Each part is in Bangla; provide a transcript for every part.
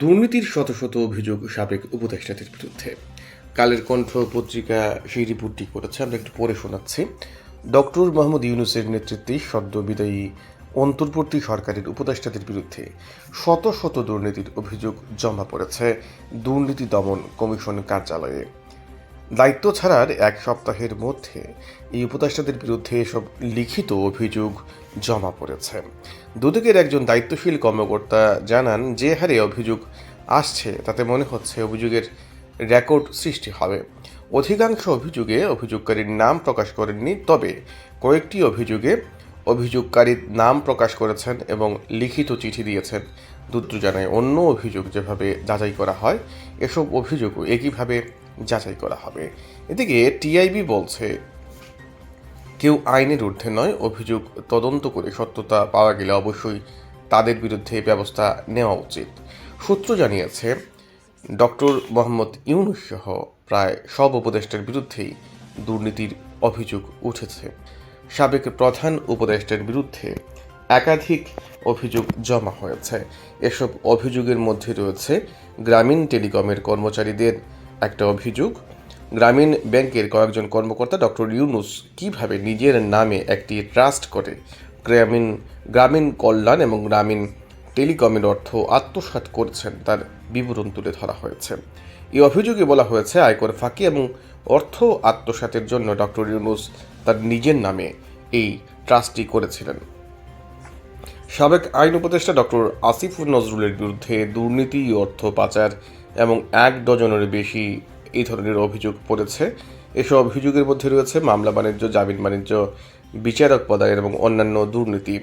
দুর্নীতির শত শত অভিযোগ সাবেক উপদেষ্টাদের বিরুদ্ধে। কালের কণ্ঠ পত্রিকা সেই রিপোর্টটি করেছে, আমরা একটু পড়ে শোনাচ্ছি। ডক্টর মোহাম্মদ ইউনূসের নেতৃত্বে সদ্য বিদায়ী অন্তর্বর্তী সরকারের উপদেষ্টাদের বিরুদ্ধে শত শত দুর্নীতির অভিযোগ জমা পড়েছে দুর্নীতি দমন কমিশন কার্যালয়ে। দায়িত্ব ছাড়ার এক সপ্তাহের মধ্যে এই উপদেষ্টাদের বিরুদ্ধে এসব লিখিত অভিযোগ জমা পড়েছে। দুদকের একজন দায়িত্বশীল কর্মকর্তা জানান, যে হারে অভিযোগ আসছে তাতে মনে হচ্ছে অভিযোগের রেকর্ড সৃষ্টি হবে। অধিকাংশ অভিযোগে অভিযোগকারীর নাম প্রকাশ করেননি, তবে কয়েকটি অভিযোগে অভিযোগকারীর নাম প্রকাশ করেছেন এবং লিখিত চিঠি দিয়েছেন। দুদক জানায়, অন্য অভিযোগ যেভাবে যাচাই করা হয় এসব অভিযোগও একইভাবে যাচাই করা হবে। এদিকে টিআইবি বলছে, কেউ আইনের ঊর্ধ্বে নয়, অভিযোগ তদন্ত করে সত্যতা পাওয়া গেলে অবশ্যই তাদের বিরুদ্ধে ব্যবস্থা নেওয়া উচিত। সূত্র জানিয়েছে, ডক্টর মোহাম্মদ ইউনূস সহ প্রায় সব উপদেষ্টার বিরুদ্ধেই দুর্নীতির অভিযোগ উঠেছে। সাবেক প্রধান উপদেষ্টার বিরুদ্ধে একাধিক অভিযোগ জমা হয়েছে। এসব অভিযোগের মধ্যে রয়েছে গ্রামীণ টেলিকমের কর্মচারীদের একটা অভিযোগ, গ্রামীণ ব্যাংকের কয়েকজন কর্মকর্তা ডক্টর ইউনূস কিভাবে নিজের নামে একটি ট্রাস্ট করে গ্রামীণ কল্যাণ এবং গ্রামীণ টেলিকমের অর্থ আত্মসাৎ করেছেন তার বিবরণ তুলে ধরা হয়েছে। এই অভিযোগে বলা হয়েছে, আয়কর ফাঁকি এবং অর্থ আত্মসাতের জন্য ডক্টর ইউনূস তার নিজের নামে এই ট্রাস্টটি করেছিলেন। সাবেক আইন উপদেষ্টা ডক্টর আসিফ নজরুলের বিরুদ্ধে দুর্নীতি, অর্থ পাচার এবং 1 ডজনেরও বেশি এই ধরনের অভিযোগ পড়েছে। এসব অভিযোগের মধ্যে রয়েছে মামলা বাণিজ্য, জামিন বাণিজ্য, বিচারক পদায়ন এবং অন্যান্য দুর্নীতি।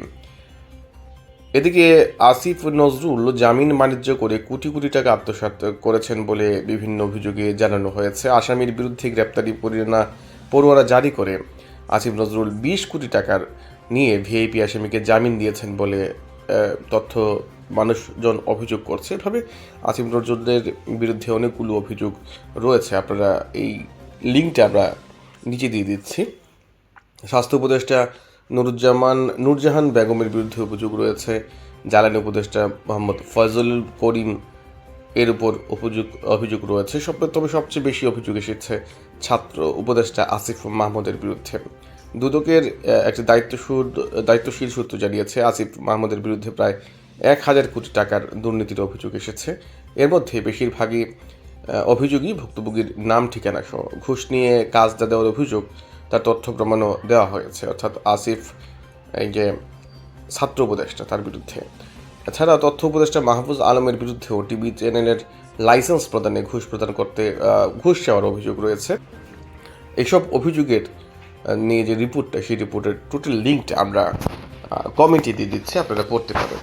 এদিকে আসিফ নজরুল জামিন বাণিজ্য করে কোটি কোটি টাকা আত্মসাৎ করেছেন বলে বিভিন্ন অভিযোগে জানানো হয়েছে। আসামির বিরুদ্ধে গ্রেপ্তারি পরোয়ানা জারি করে আসিফ নজরুল 20 কোটি টাকার নিয়ে ভিআইপি আসামিকে জামিন দিয়েছেন বলে তথ্য মানুষজন অভিযোগ করছে। এভাবে আসিফ নজরুলের বিরুদ্ধে অনেকগুলো অভিযোগ রয়েছে। আপনারা এই লিঙ্কটা আমরা নিচে দিয়ে দিচ্ছি। স্বাস্থ্য উপদেষ্টা নূরজাহান বেগমের বিরুদ্ধে অভিযোগ রয়েছে। জ্বালানি উপদেষ্টা মোহাম্মদ ফয়জুল করিম এর উপর অভিযোগ রয়েছে। তবে সবচেয়ে বেশি অভিযোগ এসেছে ছাত্র উপদেষ্টা আসিফ মাহমুদের বিরুদ্ধে। দুদকের একটি দায়িত্বশীল সূত্র জানিয়েছে, আসিফ মাহমুদের বিরুদ্ধে প্রায় 1000 কোটি টাকার দুর্নীতির অভিযোগ এসেছে। এর মধ্যে বেশিরভাগই অভিযোগই ভুক্তভোগীর নাম ঠিকানা সহ ঘুষ নিয়ে কাজ দেওয়ার অভিযোগ, তার তথ্য প্রমাণও দেওয়া হয়েছে। অর্থাৎ আসিফ এই যে ছাত্র উপদেষ্টা তার বিরুদ্ধে। এছাড়া তথ্য উপদেষ্টা মাহফুজ আলমের বিরুদ্ধেও টিভি চ্যানেলের লাইসেন্স প্রদানে ঘুষ চাওয়ার অভিযোগ রয়েছে। এইসব অভিযোগের নিয়ে যে রিপোর্টটা, সেই রিপোর্টের টোটাল লিঙ্কটা আমরা কমেন্টে দিয়ে দিচ্ছি, আপনারা পড়তে পারেন।